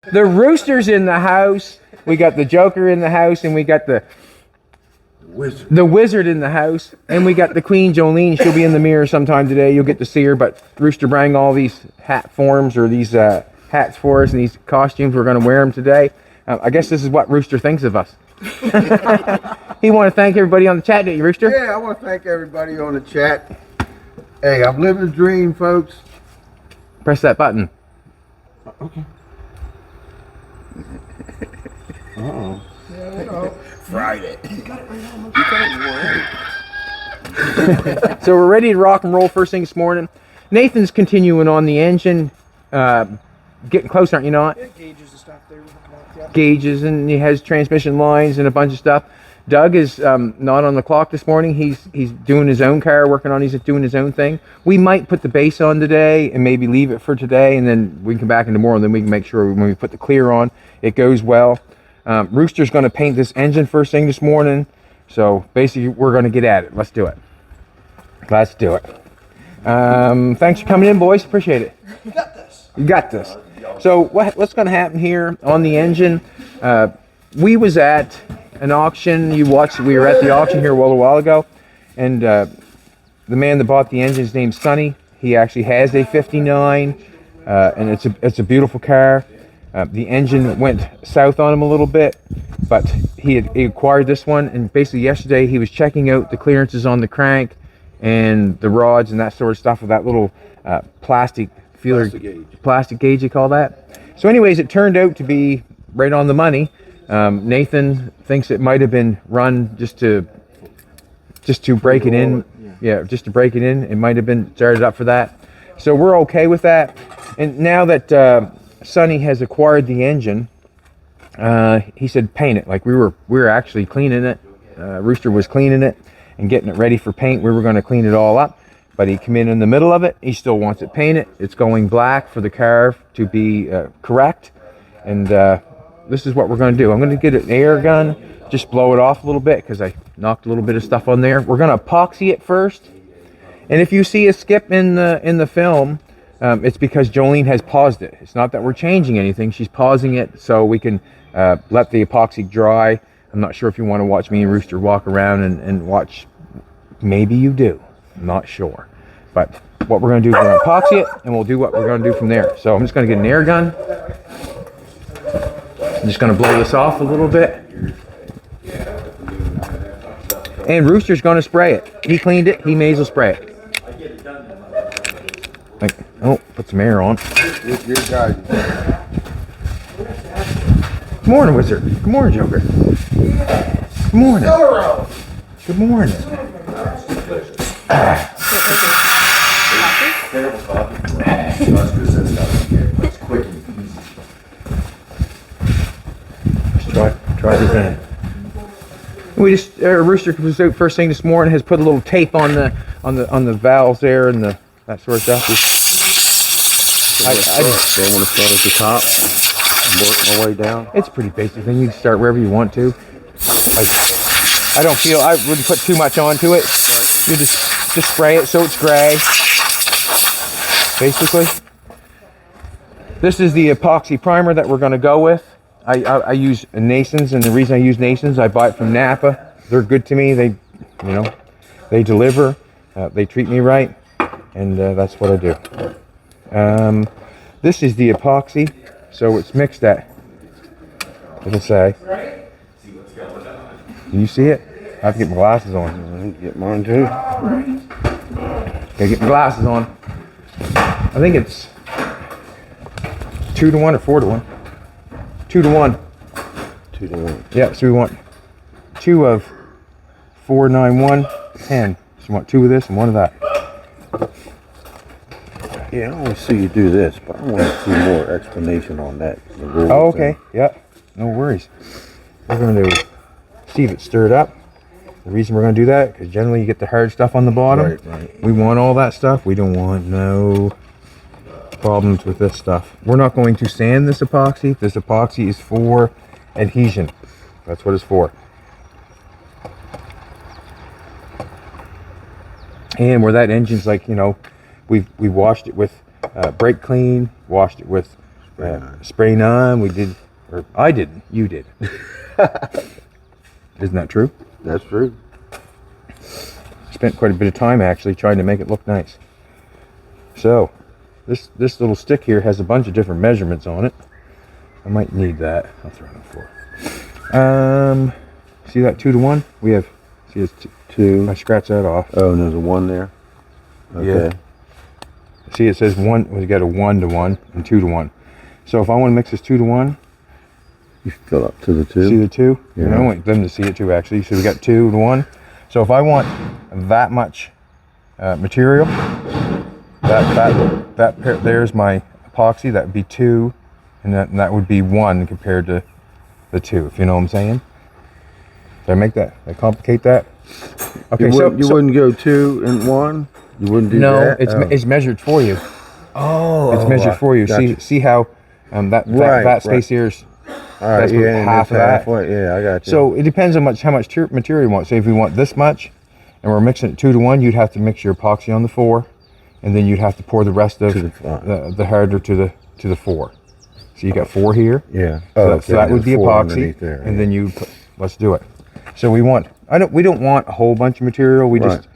The Rooster's in the house. We got the Joker in the house, and we got the Wizard in the house, and we got the Queen Jolene. She'll be in the mirror sometime today. You'll get to see her. But Rooster brought all these hat forms or these hats for us and these costumes. We're going to wear them today. I guess this is what Rooster thinks of us. He want to thank everybody on the chat, didn't you, Rooster? Yeah, I want to thank everybody on the chat. Hey, I'm living the dream, folks. Press that button. Okay. Uh-oh. Friday. You got it right on. So we're ready to rock and roll first thing this morning. Nathan's continuing on the engine. Getting close, aren't you not? Yeah, gauges and stuff there. Yeah. Gauges, and he has transmission lines and a bunch of stuff. Doug is not on the clock this morning. He's doing his own car, he's doing his own thing. We might put the base on today and maybe leave it for today, and then we can come back in tomorrow, and then we can make sure when we put the clear on, it goes well. Rooster's going to paint this engine first thing this morning. So basically, we're going to get at it. Let's do it. Let's do it. Thanks for coming in, boys. Appreciate it. You got this. You got this. So what's going to happen here on the engine? We was at an auction. We were at the auction here a while ago, and the man that bought the engine, his name's Sonny. He actually has a 59, and it's a beautiful car. The engine went south on him a little bit, but he acquired this one, and basically yesterday he was checking out the clearances on the crank and the rods and that sort of stuff with that little plastic gauge, you call that. So anyways, it turned out to be right on the money. Nathan thinks it might have been run just to break it in. Yeah, just to break it in. It might have been started up for that. So we're okay with that. And now that Sonny has acquired the engine, he said paint it. Like we were actually cleaning it. Rooster was cleaning it and getting it ready for paint. We were going to clean it all up, but he came in the middle of it. He still wants it painted. It's going black for the car to be correct. And this is what we're going to do. I'm going to get an air gun, just blow it off a little bit because I knocked a little bit of stuff on there. We're going to epoxy it first. And if you see a skip in the film, it's because Jolene has paused it. It's not that we're changing anything. She's pausing it so we can let the epoxy dry. I'm not sure if you want to watch me and Rooster walk around and watch. Maybe you do. I'm not sure. But what we're going to do is we're going to epoxy it, and we'll do what we're going to do from there. So I'm just going to get an air gun. I'm just going to blow this off a little bit. And Rooster's going to spray it. He cleaned it. He may as well spray it. Put some air on. Good morning, Wizard. Good morning, Joker. Good morning. Good morning. It's quick and easy. Try this in. We just Rooster was out first thing this morning. Has put a little tape on the valves there and that sort of stuff. So I want to start at the top and work my way down. It's a pretty basic thing. You can start wherever you want to. I don't feel I wouldn't put too much onto it. You just spray it so it's gray. Basically, this is the epoxy primer that we're going to go with. I use Nissan's, and the reason I use Nissan's, I buy it from Napa. They're good to me. They deliver. They treat me right, and that's what I do. This is the epoxy, so it's mixed at, it'll say. Do you see it? I have to get my glasses on. Get mine too. Gotta get my glasses on. I think it's 2 to 1 or 4 to 1. 2 to 1. 2 to 1. Yeah, so we want 2 of 4, 9, 1, 10. So we want 2 of this and 1 of that. Yeah, I want to see you do this, but I want to see more explanation on that. Oh, okay. Yeah, no worries. We're going to see if it's stirred up. The reason we're going to do that, because generally you get the hard stuff on the bottom. Right. We want all that stuff. We don't want no problems with this stuff. We're not going to sand this epoxy. This epoxy is for adhesion. That's what it's for. And where that engine's like, we washed it with brake clean, washed it with Spray none. We did, or I didn't. You did. Isn't that true? That's true. Spent quite a bit of time actually trying to make it look nice. So, this little stick here has a bunch of different measurements on it. I might need that. I'll throw it on the floor. See that 2-to-1? We have. See, it's 2. I scratch that off. Oh, and there's a 1 there. Okay. Yeah. See, it says 1. We got a 1-to-1 and 2-to-1. So if I want to mix this 2-to-1, You fill up to the 2. see the 2? Yeah. I want them to see it too. Actually, so we got 2-to-1. So if I want that much material, there's my epoxy. That would be 2, and that would be 1 compared to the 2. If you know what I'm saying. Did I make that? Did I complicate that? Okay, You wouldn't go 2 and 1. You wouldn't do no, that. it's measured for you. Oh, It's measured for you. gotcha. See how that space here is. All right, that's yeah, half of that. halfway. Yeah, I got you. So it depends on how much material you want. So if we want this much, and we're mixing it 2-to-1, you'd have to mix your epoxy on the 4, and then you'd have to pour the rest of the harder to the 4. So you got 4 here. yeah. So that would be 4 epoxy, underneath there, and yeah. then you put, let's do it. So we don't want a whole bunch of material. We Right. just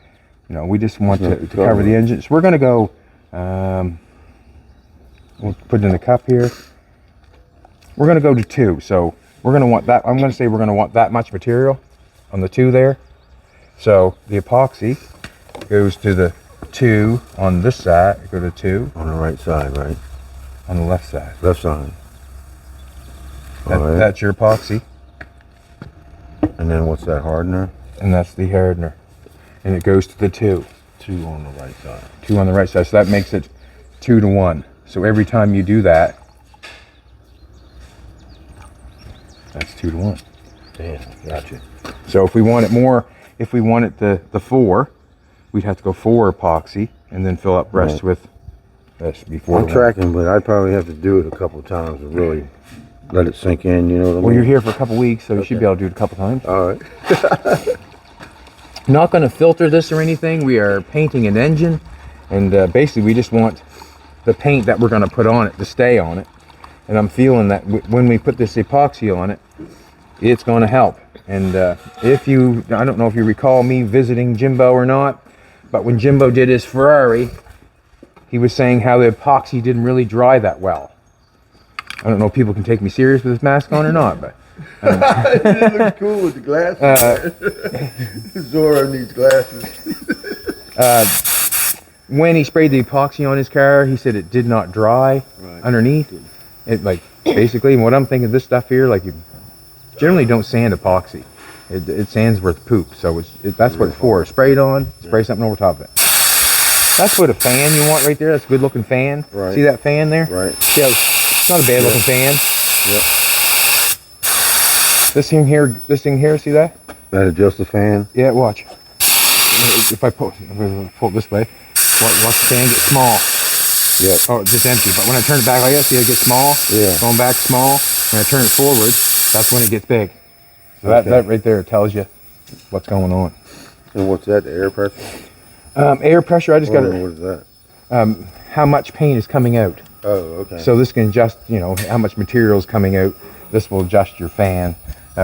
we just want Just to to cover cover the it. engine. So we're going to go. We'll put it in the cup here. We're going to go to 2. So we're going to want that. I'm going to say we're going to want that much material on the 2 there. So the epoxy goes to the 2 on this side. Go to 2 On the right side, right? on the left side. Left side. All right. That's your epoxy, And then what's that hardener? and that's the hardener, and it goes to the 2. 2 on the right side. 2 on the right side. So that makes it 2-to-1. So every time you do that, that's 2-to-1. Yeah, gotcha. So if we want it more, if we want it the 4, we'd have to go 4 epoxy and then fill up rest Right. with this before. I'm tracking, but I'd probably have to do it a couple of times to really let it sink in. You know what I mean? Well, you're here for a couple weeks, so you should be able to do it a couple times. All right. Not going to filter this or anything. We are painting an engine, and basically we just want the paint that we're going to put on it to stay on it. And I'm feeling that when we put this epoxy on it, it's going to help. And I don't know if you recall me visiting Jimbo or not, but when Jimbo did his Ferrari, he was saying how the epoxy didn't really dry that well. I don't know if people can take me serious with this mask on or not, but It looks cool with the glasses. Zorro needs glasses. when he sprayed the epoxy on his car, he said it did not dry underneath. It basically, what I'm thinking, this stuff here, you generally don't sand epoxy. It sands worth poop. So that's what it's for. Spray it on, spray something over top of it. That's what a fan you want right there. That's a good looking fan. Right. See that fan there? Right. See how it's not a bad looking fan. Yep. This thing here, see that? That adjusts the fan. Yeah, watch. If I pull it this way, watch the fan get small. Yep. Oh, it's just empty. But when I turn it back like that, see it gets small? Yeah. Going back small. When I turn it forward, that's when it gets big. So Okay. that right there tells you what's going on. And what's that? The air pressure? Air pressure, I just got What to, is that? how much paint is coming out. Oh, okay. So this can adjust, how much material is coming out. This will adjust your fan.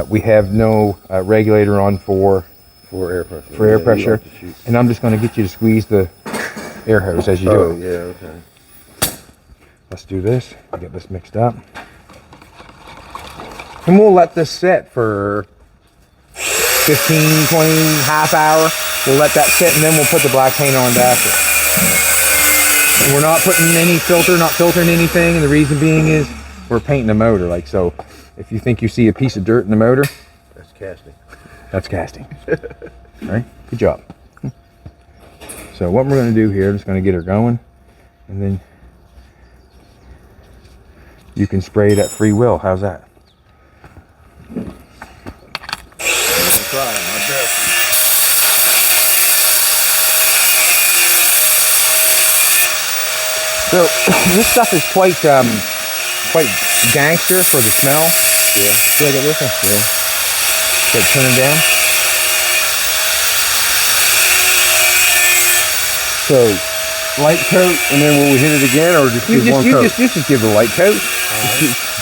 We have no regulator on for air pressure. air you pressure. like to shoot. And I'm just going to get you to squeeze the air hose as you Oh, do it. yeah, okay. Let's do this. Get this mixed up. And we'll let this sit for 15, 20, half hour. We'll let that sit, and then we'll put the black paint on after. And we're not putting any filter, not filtering anything, and the reason being is we're painting the motor. So if you think you see a piece of dirt in the motor, That's casting. that's casting. All right, good job. So what we're going to do here, I'm just going to get her going, and then you can spray it at free will. How's that? I'm trying my best. So this stuff is quite gangster for the smell. Yeah. See, I got this one. Yeah. So turn it down. So, light coat, and then will we hit it again, or just You give one coat? just give it a light coat.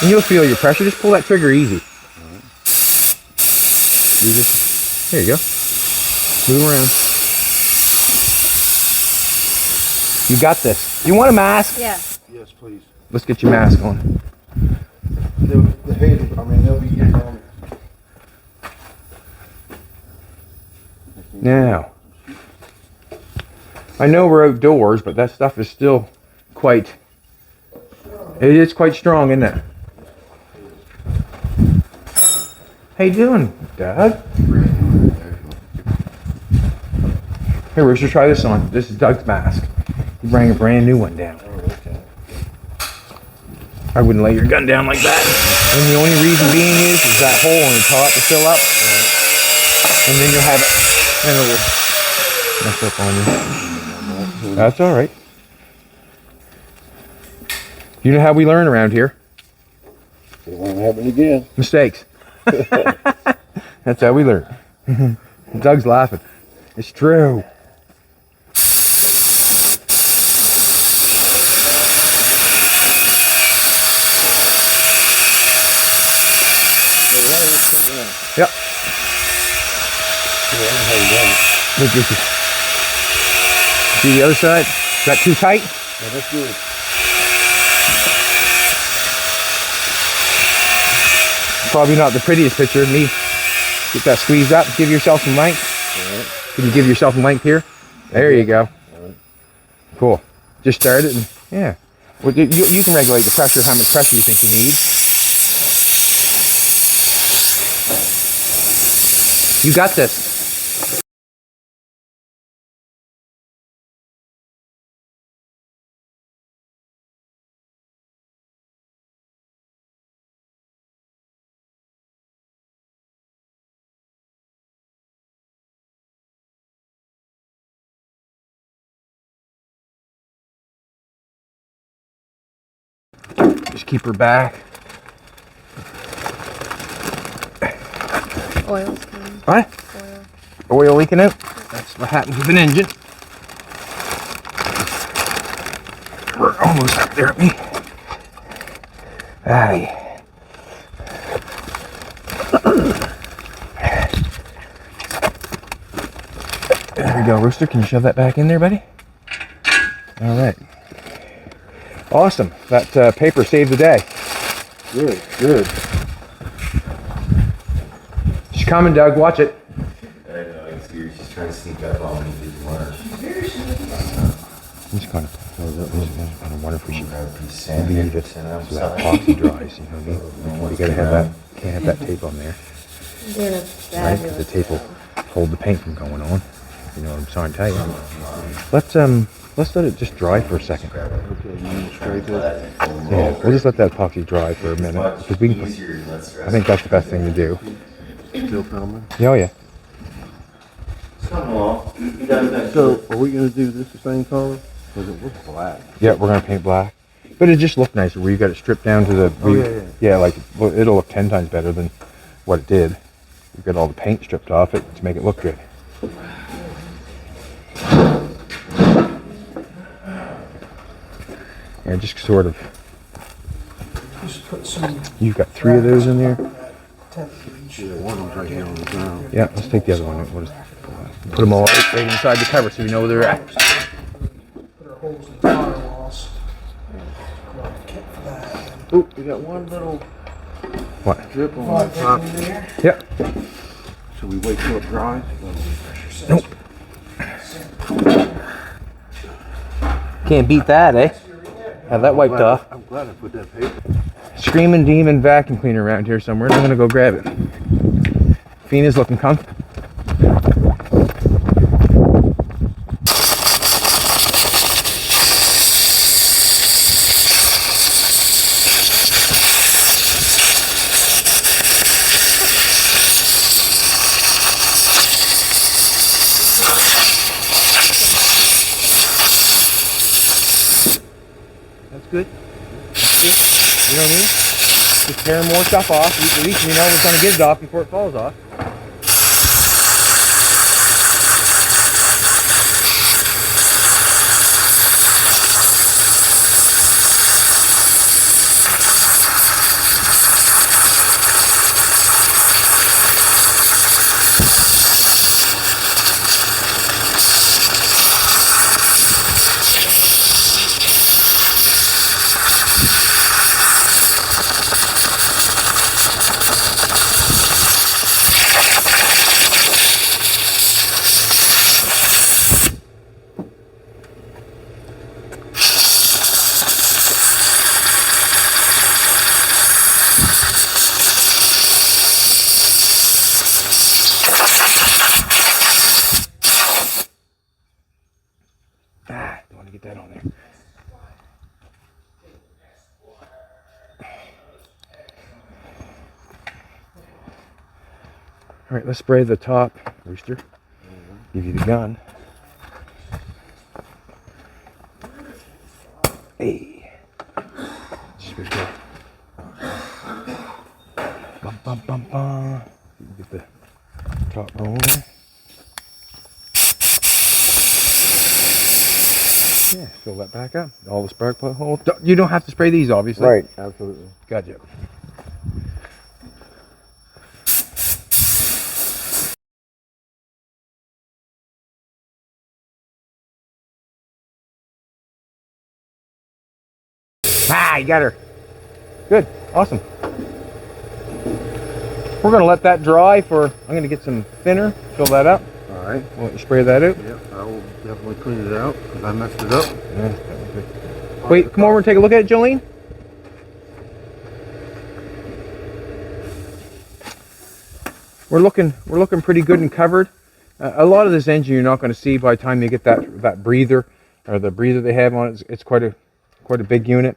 And you'll feel your pressure. Just pull that trigger easy. There you go. Move around. You got this. You want a mask? Yeah. Yes, please. Let's get your mask on. The haters, I mean, they'll be getting on me. Now, I know we're outdoors, but that stuff is still quite, it is quite strong, isn't it? How you doing, Doug? Here, Rooster, try this on. This is Doug's mask. You bring a brand new one down. I wouldn't lay your gun down like that. And the only reason being is that hole on the top to fill up. And then you'll have it. And it'll mess up on you. That's all right. You know how we learn around here? It won't happen again. Mistakes. That's how we learn. Doug's laughing. It's true. Yep. Look at you. See the other side? Is that too tight? Yeah, that's good. Probably not the prettiest picture of me. Get that squeezed up. Give yourself some length. Can you give yourself some length here? There you go. Cool. Just start it and yeah. Well, you can regulate the pressure, how much pressure you think you need. You got this. Just keep her back. Oil's coming. What? Oil leaking out? That's what happens with an engine. We're almost up there at me. Aye. There we go, Rooster. Can you shove that back in there, buddy? All right. Awesome. That paper saved the day. Good, good. She's coming, Doug. Watch it. I know, I can see her. She's trying to sneak up on me through the lunch. I'm just kind of wonder if we should Sand leave it so that epoxy dries. You know what I mean? You gotta have that. Can't have that tape on there, Doing a right? 'Cause fabulous the tape will job. hold the paint from going on. You know what I'm trying to tell you. Let's let it just dry for a second. Okay, you need to straight that. Yeah, we'll just let that epoxy dry for a minute because we can. I think that's the best thing to do. Still coming. Oh yeah. Come along. You guys got So, are we gonna do this the same color? Because it looks black. Yeah, we're gonna paint black, but it just looked nicer where you got it stripped down to the. Yeah. Like it'll look 10 times better than what it did. You got all the paint stripped off it to make it look good. Yeah, just sort of. Just put some You've got 3 of those in there. 10 of each. Yeah, one of them's right here on the ground. Yeah, let's take the other one. Put them all right inside the cover so we know where they're at. Put our holes in the firewalls. Grab a kit for that. Oh, we got one little What? drip on the top. Yep. Should we wait till it dries? Nope. Can't beat that, eh? Have that wiped off. I'm glad I put that paper. Screaming Demon vacuum cleaner around here somewhere. I'm gonna go grab it. Fina's looking comfortable. That's good. That's good. You know what I mean? Just tearing more stuff off. At least we know we're trying to get it off before it falls off. All right, let's spray the top, Rooster. Give you the gun. Hey. Just right there. Bum, bum, bum, bum. Get the top roller. Yeah, fill that back up. All the spark plug holes. You don't have to spray these, obviously. Right, absolutely. Gotcha. Ah, you got her. Good, awesome. We're gonna let that dry for, I'm gonna get some thinner, fill that up. All right. We'll spray that out. Yep, I will definitely clean it out because I messed it up. Yeah, that was good. Wait, come over and take a look at it, Jolene. We're looking pretty good and covered. A lot of this engine you're not going to see by the time you get that breather, or the breather they have on it. It's quite a big unit.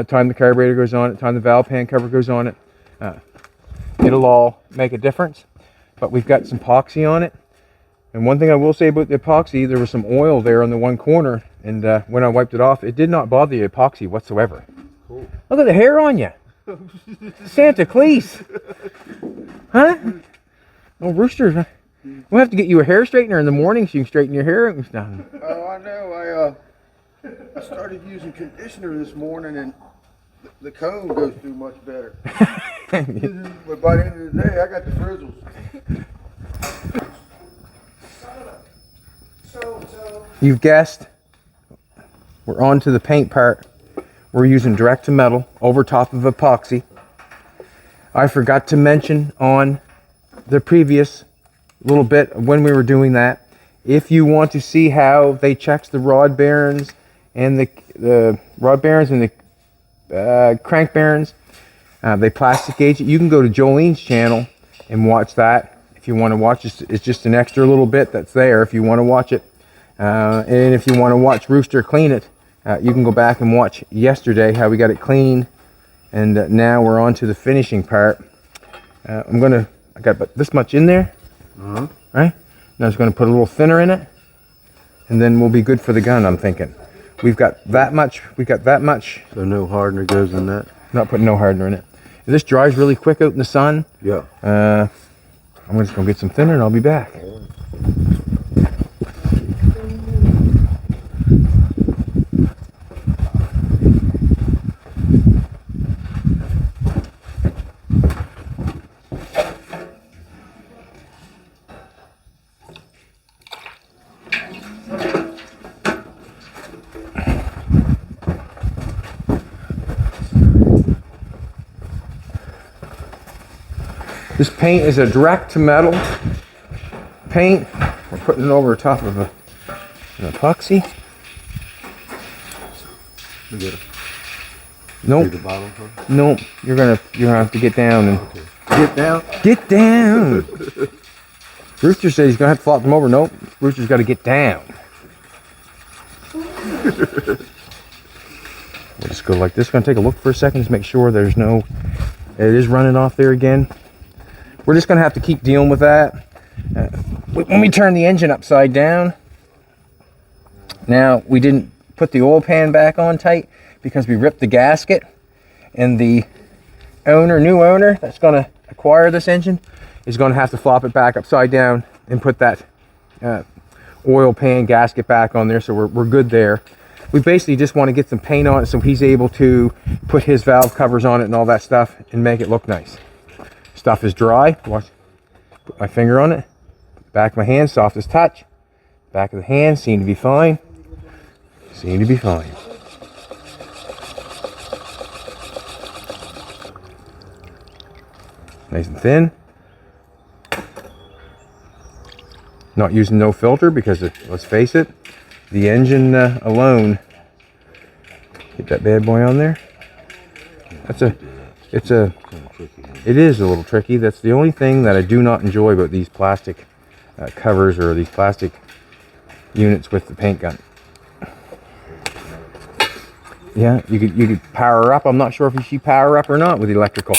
Time the carburetor goes on it, time the valve pan cover goes on it, it'll all make a difference. But we've got some epoxy on it. And one thing I will say about the epoxy, there was some oil there on the one corner, and when I wiped it off, it did not bother the epoxy whatsoever. Cool. Look at the hair on you. Santa Cleese. Huh? Oh, Rooster, we'll have to get you a hair straightener in the morning so you can straighten your hair and stuff. Oh, I know. I started using conditioner this morning, and the comb goes through much better. But by the end of the day, I got the frizzles. You've guessed. We're on to the paint part. We're using direct to metal over top of epoxy. I forgot to mention on the previous little bit when we were doing that, if you want to see how they check the rod bearings and the rod bearings and the crank bearings, they plastic gauge it. You can go to Jolene's channel and watch that if you want to watch. It's just an extra little bit that's there if you want to watch it. And if you want to watch Rooster clean it, you can go back and watch yesterday how we got it clean. And now we're on to the finishing part. I got about this much in there. Right? Now I'm just going to put a little thinner in it, and then we'll be good for the gun, I'm thinking. We've got that much. So no hardener goes in that? Not putting no hardener in it. If this dries really quick out in the sun, Yeah. I'm just going to get some thinner and I'll be back. This paint is a direct to metal paint. We're putting it over top of an epoxy. Nope. The bottom first? Nope. You're gonna have to get down and Get down. get down. Rooster says he's gonna have to flop them over. Nope. Rooster's got to get down. We'll just go like this. Gonna take a look for a second to make sure there's no. It is running off there again. We're just gonna have to keep dealing with that. Let me turn the engine upside down. Now, we didn't put the oil pan back on tight because we ripped the gasket, and the new owner that's gonna acquire this engine is gonna have to flop it back upside down and put that oil pan gasket back on there, so we're good there. We basically just want to get some paint on it so he's able to put his valve covers on it and all that stuff and make it look nice. Stuff is dry. Watch. Put my finger on it. Back of my hand, soft as touch. Back of the hand, seem to be fine. Seem to be fine. Nice and thin. Not using no filter because let's face it, the engine alone. Get that bad boy on there. It is a little tricky. That's the only thing that I do not enjoy about these plastic covers or these plastic units with the paint gun. Yeah, you could power up. I'm not sure if you should power up or not with electrical.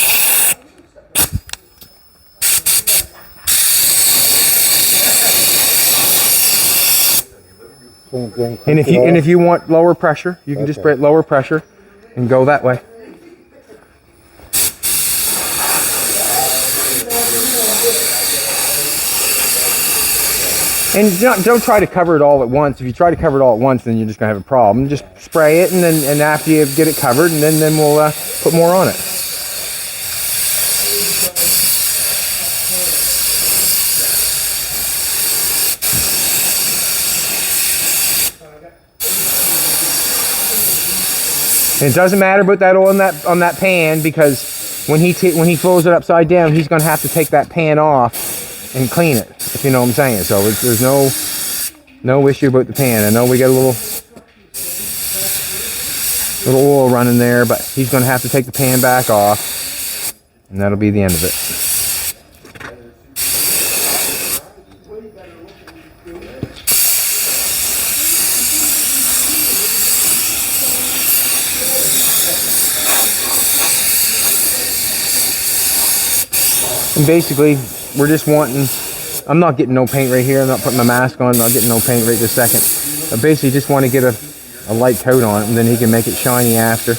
And if you want lower pressure, you can just spray it lower pressure and go that way. And don't try to cover it all at once. If you try to cover it all at once, then you're just gonna have a problem. Just spray it, and after you get it covered, and then we'll put more on it. And it doesn't matter about that oil on that pan, because when he folds it upside down, he's gonna have to take that pan off and clean it, if you know what I'm saying. So there's no issue about the pan. I know we got a little oil running there, but he's gonna have to take the pan back off, and that'll be the end of it. And basically, we're just wanting, I'm not getting no paint right here, I'm not putting my mask on, I'm not getting no paint right this second. I basically just want to get a light coat on it, and then he can make it shiny after.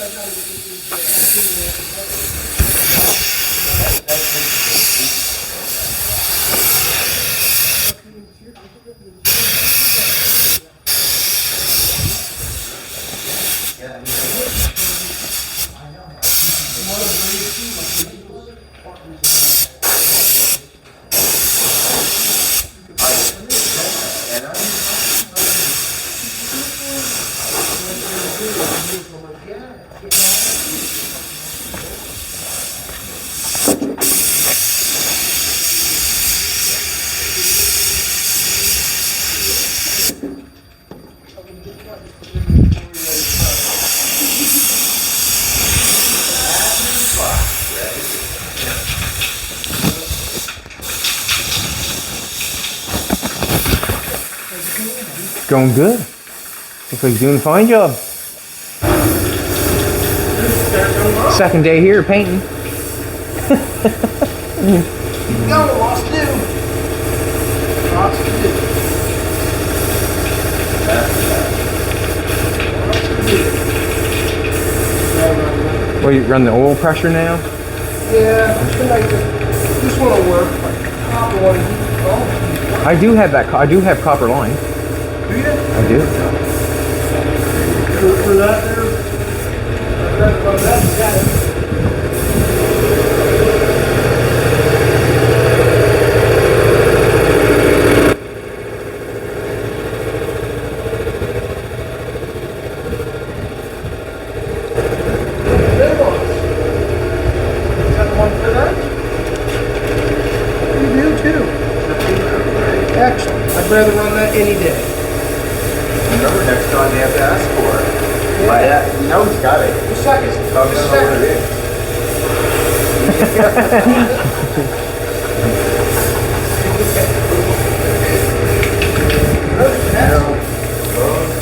Going good. Looks like he's doing a fine job. Second day here painting. Go, lost to do. Lots to do. Well, you run the oil pressure now? Yeah, this one will work. Copper one, oh. I do have that. I do have copper line. Do you? I do. For that there? That's got it. Excellent. I'd rather run that any day. Remember, next time you have to ask for it. Yeah. No, he's got it. The second. Oh, The no, second. it is.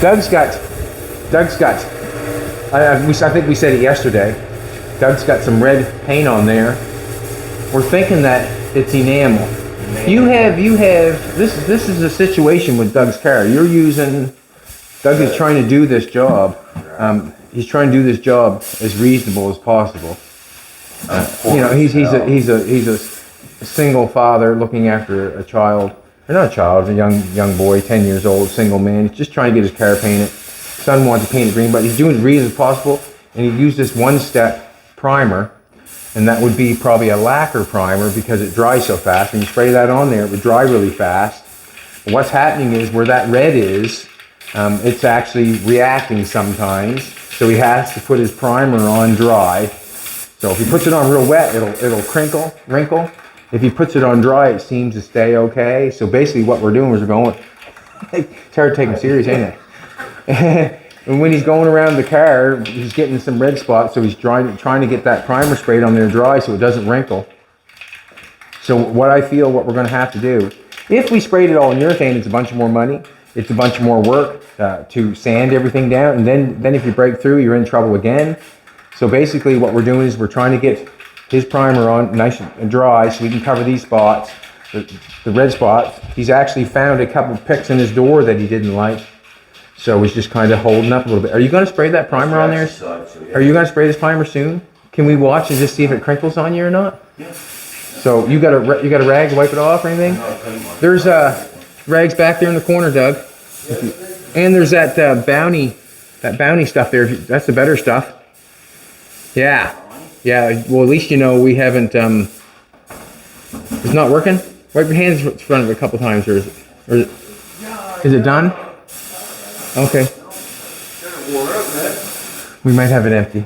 Doug's got, I think we said it yesterday, Doug's got some red paint on there. We're thinking that it's enamel. You have, this is a situation with Doug's car. Doug is trying to do this job. He's trying to do this job as reasonable as possible. You know, he's a single father looking after a child, or not a child, a young boy, 10 years old, single man. He's just trying to get his car painted. Son wants to paint it green, but he's doing it as reasonable as possible. And he used this one-step primer, and that would be probably a lacquer primer because it dries so fast. When you spray that on there, it would dry really fast. But what's happening is where that red is, it's actually reacting sometimes. So he has to put his primer on dry. So if he puts it on real wet, it'll wrinkle. If he puts it on dry, it seems to stay okay. So basically what we're doing is we're going, it's hard to take him serious, ain't it? And when he's going around the car, he's getting some red spots, so he's trying to get that primer sprayed on there dry so it doesn't wrinkle. So what we're going to have to do, if we sprayed it all in urethane, it's a bunch more money. It's a bunch more work to sand everything down, and then if you break through, you're in trouble again. So basically what we're doing is we're trying to get his primer on nice and dry so we can cover these spots, the red spots. He's actually found a couple of picks in his door that he didn't like. So it's just kind of holding up a little bit. Are you going to spray that primer on there? Are you going to spray this primer soon? Can we watch and just see if it crinkles on you or not? Yeah. So you got a rag to wipe it off or anything? There's rags back there in the corner, Doug. And there's that bounty stuff there. That's the better stuff. Yeah. Yeah. Well, at least you know we haven't. It's not working. Wipe your hands in front of it a couple times, or is it done? Okay. We might have it empty.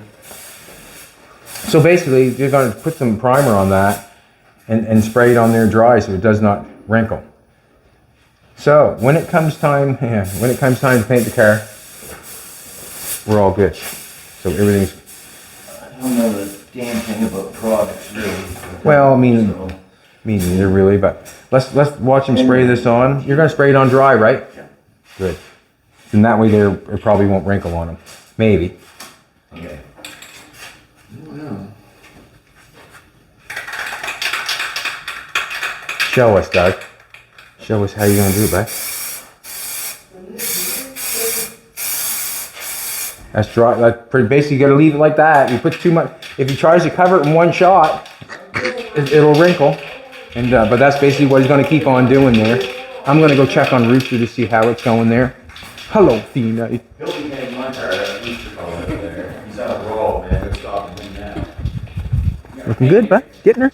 So basically, you're going to put some primer on that and spray it on there dry so it does not wrinkle. So when it comes time to paint the car, we're all good. So everything's. I don't know the damn thing about products really. Well, I mean, me neither really, but let's watch him spray this on. You're going to spray it on dry, right? Yeah. Good. And that way it probably won't wrinkle on him. Maybe. Okay. Show us, Doug. Show us how you're going to do it, bud. That's dry. Basically, you got to leave it like that. You put too much. If he tries to cover it in one shot, it'll wrinkle. And but that's basically what he's going to keep on doing there. I'm going to go check on Rooster to see how it's going there. Hello, Thina. He'll be getting my car at Rooster over there. He's out of roll, man. They're stopping him now. Looking good, bud. Getting her.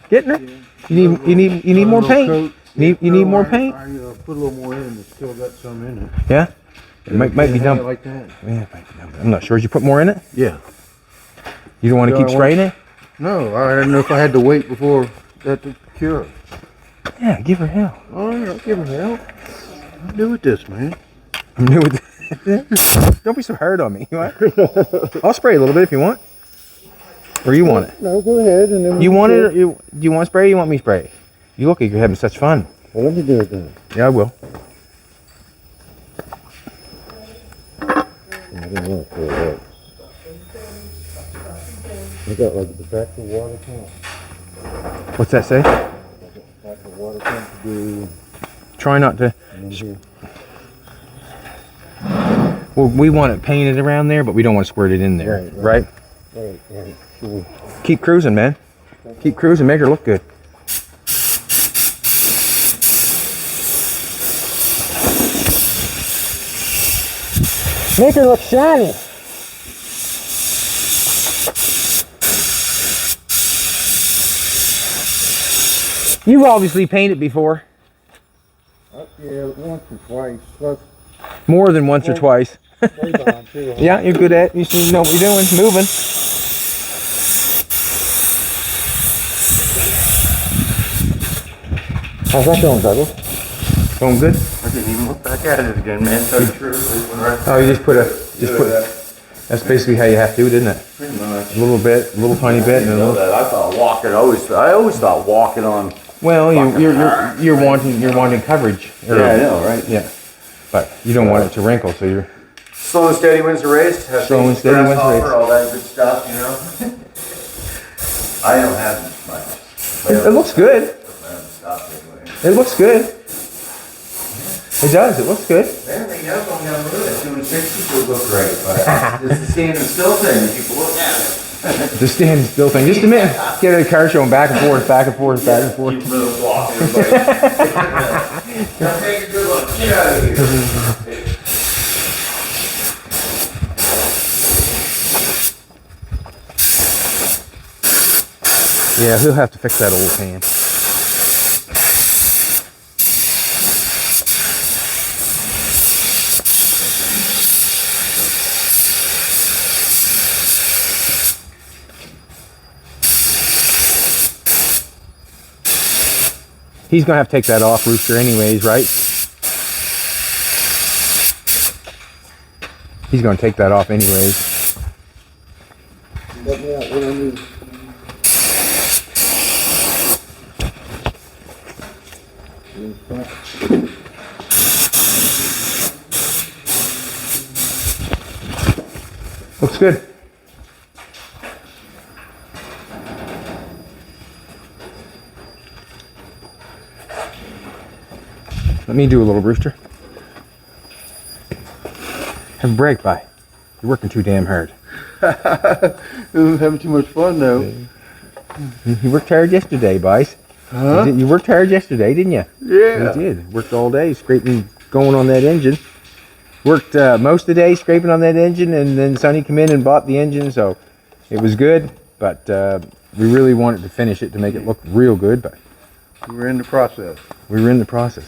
Getting her. You need more paint. You need more paint. I put a little more in. It's still got some in it. Yeah. It might be done. Like that. Yeah, it might be done. I'm not sure. Did you put more in it? Yeah. You don't want to keep spraying it? No, I didn't know if I had to wait before that to cure. Yeah, give her hell. All right, I'll give her help. I'm new with this, man. I'm new with this. Don't be so hard on me. What? I'll spray a little bit if you want. Or you want it? No, go ahead. And then You want it? Or do you want to spray? Or you want me to spray? You look like you're having such fun. Well, let me do it then. Yeah, I will. I didn't want to throw it up. I got like the back of the water pump. What's that say? Back of the water pump to do. Try not to. And then here. Well, we want it painted around there, but we don't want to squirt it in there. Right? Right. Sure. Keep cruising, man. Keep cruising. Make her look good. Make her look shiny. You've obviously painted before. Yeah, once or twice. Plus, More than once or twice. spray bomb too. Huh? Yeah, you're good at it. You seem to know what you're doing. Moving. How's that going, Douglas? Going good? I didn't even look back at it again, man. Tell you the truth. Oh, you just put. That's basically how you have to do it, isn't it? Pretty much. A little bit, a little tiny bit, and a know little. that. I thought walking I always thought walking on. Well, you're wanting coverage. Yeah, I know, right? Yeah, but you don't want it to wrinkle, so you're. Slow and steady wins the race. Slow and steady wins the race. All that good stuff, you know. I don't have much. It looks good. It looks good. It does. It looks good. Everything else on down the road at 260 would look great, but it's the standing still thing. People look at it. The standing still thing. Just a minute. Get a car showing back and forth, back and forth, back and forth. Keep little walking. Now take a good look. Get out of here. Yeah, he'll have to fix that old pan. He's gonna have to take that off, Rooster, anyways, right? He's gonna take that off anyways. Help me out. What do I need? Looks good. Let me do a little, Rooster. Have a break, bye. You're working too damn hard. Having too much fun though. You worked hard yesterday, boys. Huh? You worked hard yesterday, didn't you? Yeah. You did. Worked all day, scraping, going on that engine. Worked most of the day scraping on that engine, and then Sonny came in and bought the engine, so it was good, but we really wanted to finish it to make it look real good, but We're in the process. we were in the process.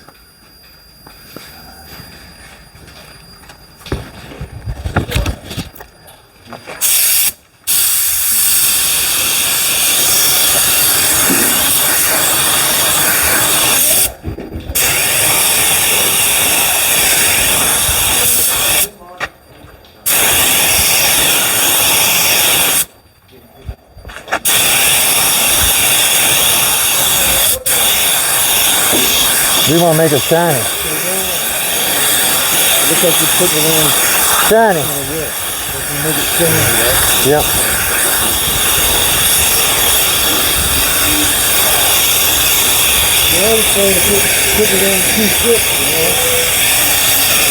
We want to make it shiny. Looks like you're putting it on. Shiny. Make it shiny, right? Yep. I was trying to put it on too thick,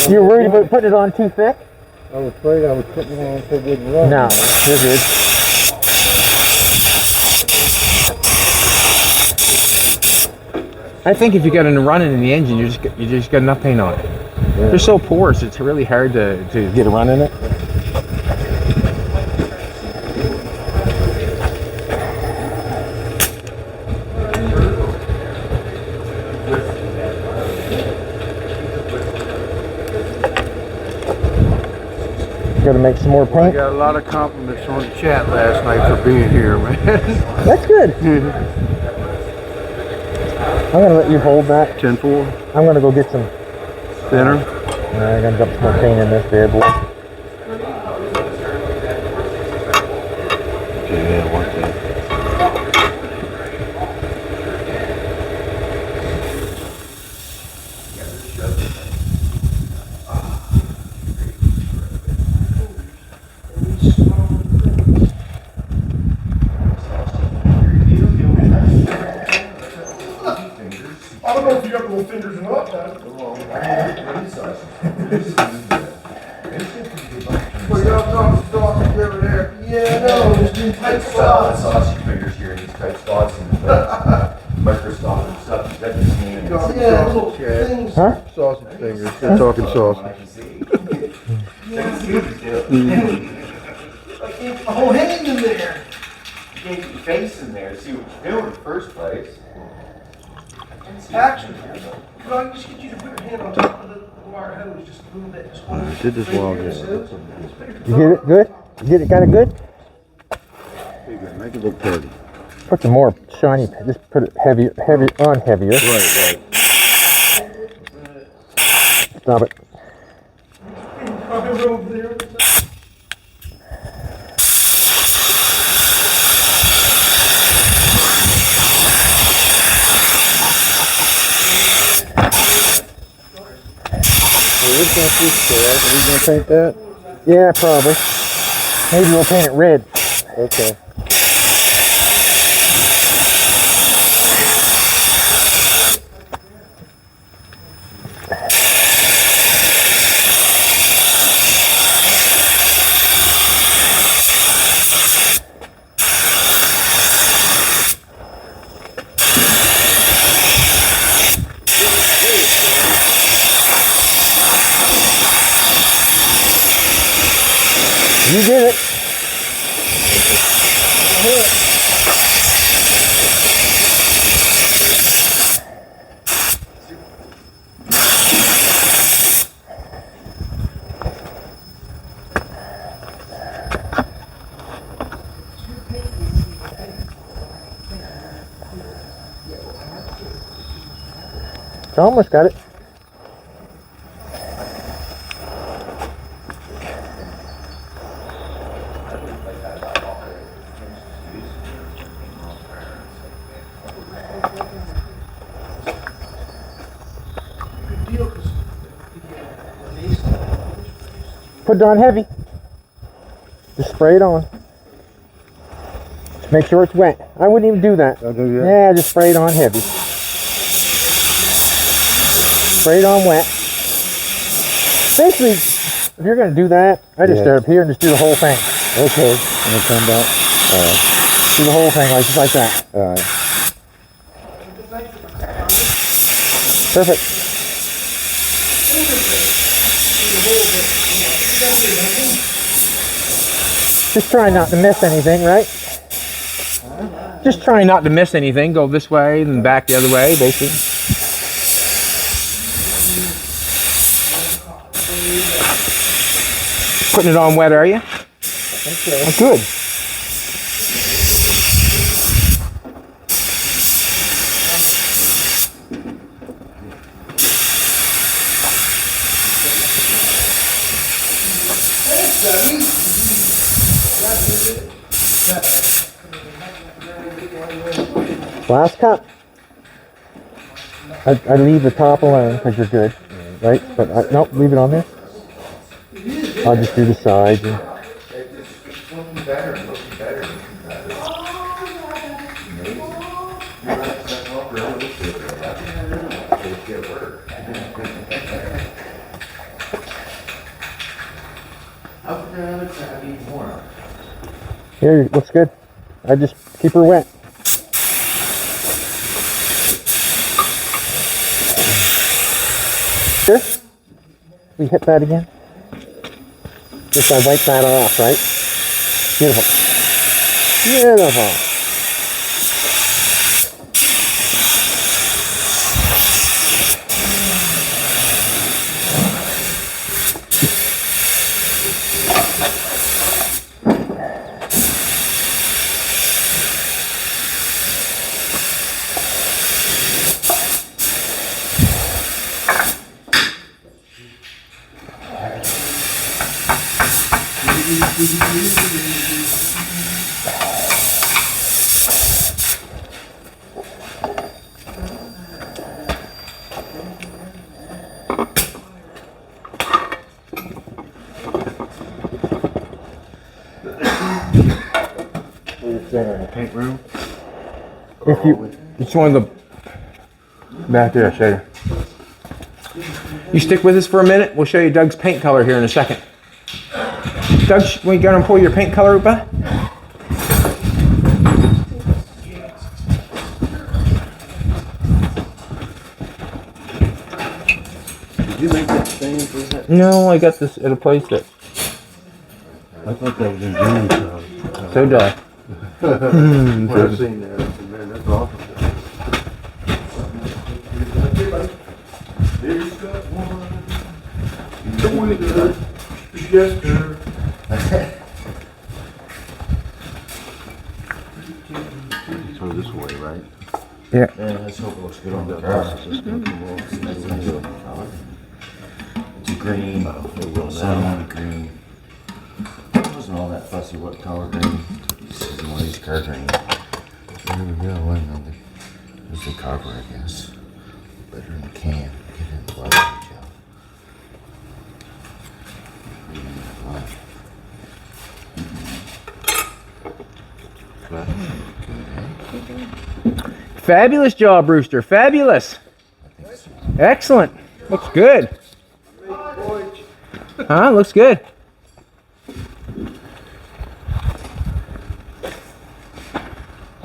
You were worried about putting it on too thick? I was afraid I was putting it on so it wouldn't run. No, you're good. I think if you got a running in the engine, you just got enough paint on it. Yeah. They're so porous, it's really hard to get a run in it. Got to make some more I paint. got a lot of compliments on the chat last night for being here, man. That's good. I'm gonna let you hold that. 10-4, I'm gonna go get some. thinner. I'm gonna dump some more paint in this bad boy. Yeah, watch that. I don't know if you got little fingers or not, Dad. Well, y'all talking sausage over there. Yeah, no, it's in tight Solid spots. sausage fingers here in these tight spots and microscopic stuff. That just means Talking Yeah, sausage, little Chad. things. Huh? Sausage fingers. They're talking sausage. I can see. I can see what you're doing. Like, a whole hand in there. You can't get your face in there to see what you're doing in the first place. Actually, could I just get you to put your hand on top of the wire hose just a little bit? Just one. I did this while ago. You get it good? You get it kind of good? Make it look pretty. Put some more shiny. Just put it heavier on heavier. Right. Stop it. Over there. We're looking at this, Chad. Are we gonna paint that? Yeah, probably. Maybe we'll paint it red. Okay. You did it. It's almost got it. Put it on heavy. Just spray it on. Just make sure it's wet. I wouldn't even do that. Don't do that? Yeah, just spray it on heavy. Spray it on wet. Basically, if you're gonna do that, I just start up here and just do the whole thing. Okay. And then come back. Do the whole thing, like just like that. Alright. Perfect. Just try not to miss anything, right? Just try not to miss anything. Go this way, then back the other way, basically. Putting it on wet, are you? Okay. Oh, good. Last cut. I leave the top alone because you're good, right? But nope, leave it on there. I'll just do the sides. And... It's looking better, looking better. How could the other side be more? Here, looks good. I just keep her wet. Sure. We hit that again. Just I wipe that off, right? Beautiful. Beautiful. Paint room? If you, it's one of the back there, I'll show you. You stick with us for a minute. We'll show you Doug's paint color here in a second. Doug, when you go and pull your paint color, bud? Did you make that stand for that? No, I got this at a place that. I thought that was in green. So did I. When I seen that, I said, man, that's awesome. Here's got one. The one that yes, sir. Throw this away, right? Yeah. Yeah, let's hope it looks good on the The car. process is gonna come off. That's a good color. It's a green, it will sound green. It wasn't all that fussy what color green. This is one of these car green. There we go, another. There's the cover, I guess. Better than the can. Get in the light, Joe. Get in the light. Fabulous job, Rooster. Fabulous. Excellent. Looks good. Huh? Looks good.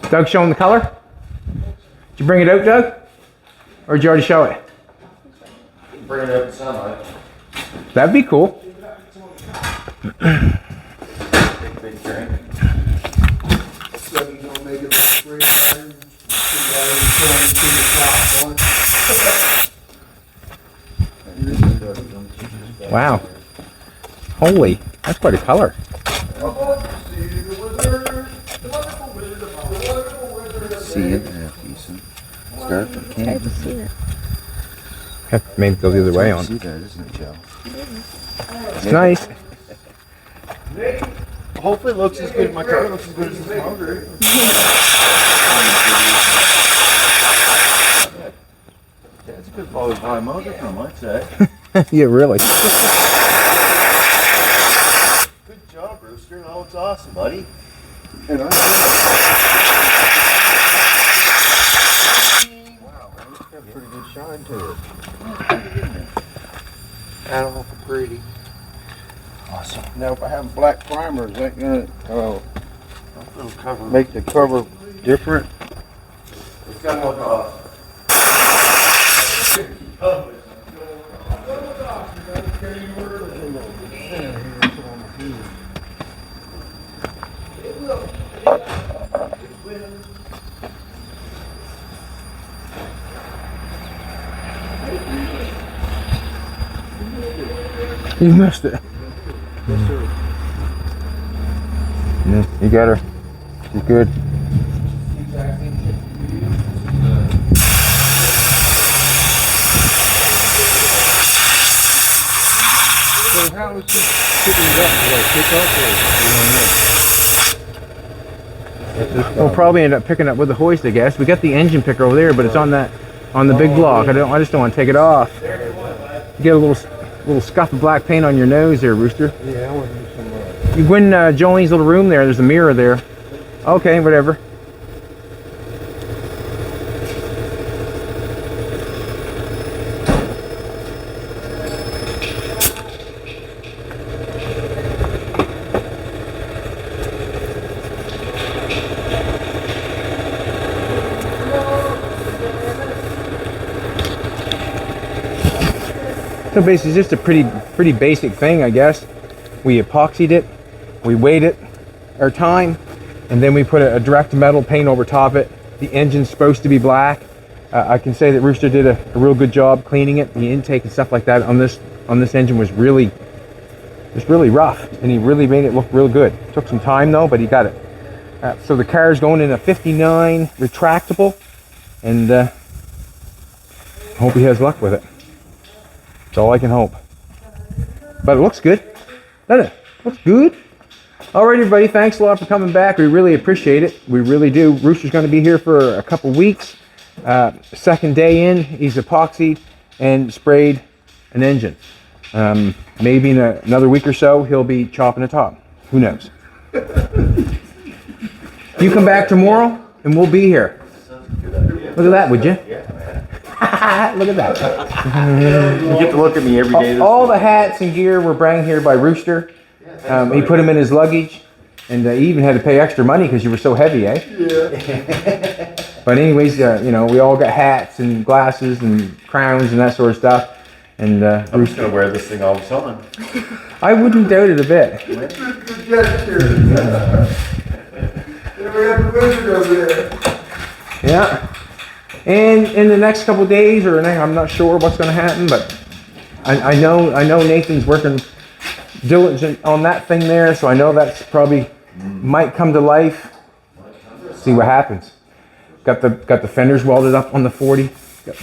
Doug showing the color? Did you bring it out, Doug? Or did you already show it? Bring it up in sunlight. That'd be cool. Big drink. So you don't make it look spray iron. Trying to the top one. Wow. Holy, that's quite a color. See it, half decent. Start from I can. just see it. Have to maybe go the other way on. See that, isn't it, Joe? It's nice. Hopefully it looks as good. My car looks as good as this motor. That's a good volume motor from, I'd say. Yeah, really. Good job, Rooster. Oh, it's awesome, buddy. And wow, man, it's got a pretty good shine to it. Kind of pretty. Awesome. Now, if I have black primer, is that gonna Little cover. make the cover different? It's gonna look off. You missed it. Yeah, you got her. She's good. So how is this picking it up? Do I pick up or? We'll probably end up picking up with the hoist, I guess. We got the engine picker over there, but it's on the big block. I just don't want to take it off. You get a little scuff of black paint on your nose there, Rooster. Yeah, I want to do some. You go in Jolene's little room there. There's a mirror there. Okay, whatever. So basically, it's just a pretty basic thing, I guess. We epoxied it, we weighed it, our time, and then we put a direct metal paint over top it. The engine's supposed to be black. I can say that Rooster did a real good job cleaning it. The intake and stuff like that on this engine was really rough, and he really made it look real good. Took some time though, but he got it. So the car is going in a 59 retractable, and hope he has luck with it. That's all I can hope. But it looks good, doesn't it? Looks good. All right, everybody, thanks a lot for coming back. We really appreciate it. We really do. Rooster's going to be here for a couple weeks. Second day in, he's epoxied and sprayed an engine. Maybe in another week or so, he'll be chopping the top. Who knows? You come back tomorrow, and we'll be here. Look at that, would you? Look at that. You get to look at me every day. All the hats and gear were brought here by Rooster. He put them in his luggage, and he even had to pay extra money because you were so heavy, eh? Yeah. But anyways, you know, we all got hats and glasses and crowns and that sort of stuff. And I'm just gonna wear this thing all the time. I wouldn't doubt it a bit. Good gesture. Then we have the wizard over there. Yeah. And in the next couple of days, or I'm not sure what's going to happen, but I know Nathan's working diligent on that thing there, so I know that's probably might come to life. See what happens. Got the fenders welded up on the 40.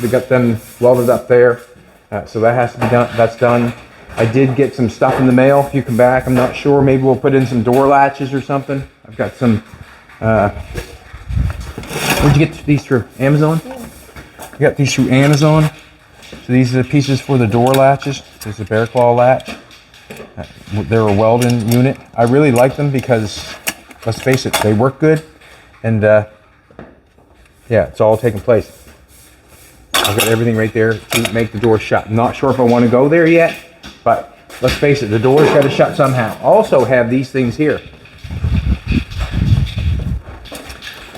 We got them welded up there, so that has to be done. That's done. I did get some stuff in the mail. If you come back, I'm not sure. Maybe we'll put in some door latches or something. I've got some. Where'd you get these through? Amazon? I got these through Amazon. So these are the pieces for the door latches. There's a bear claw latch. They're a welding unit. I really like them because, let's face it, they work good. And yeah, it's all taking place. I've got everything right there to make the door shut. I'm not sure if I want to go there yet, but let's face it, the door's got to shut somehow. Also have these things here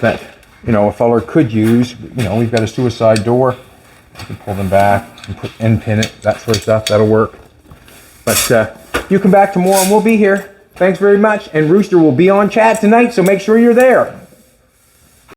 that, you know, a feller could use. You know, we've got a suicide door. You can pull them back and pin it, that sort of stuff. That'll work. But you come back tomorrow and we'll be here. Thanks very much. And Rooster will be on chat tonight, so make sure you're there.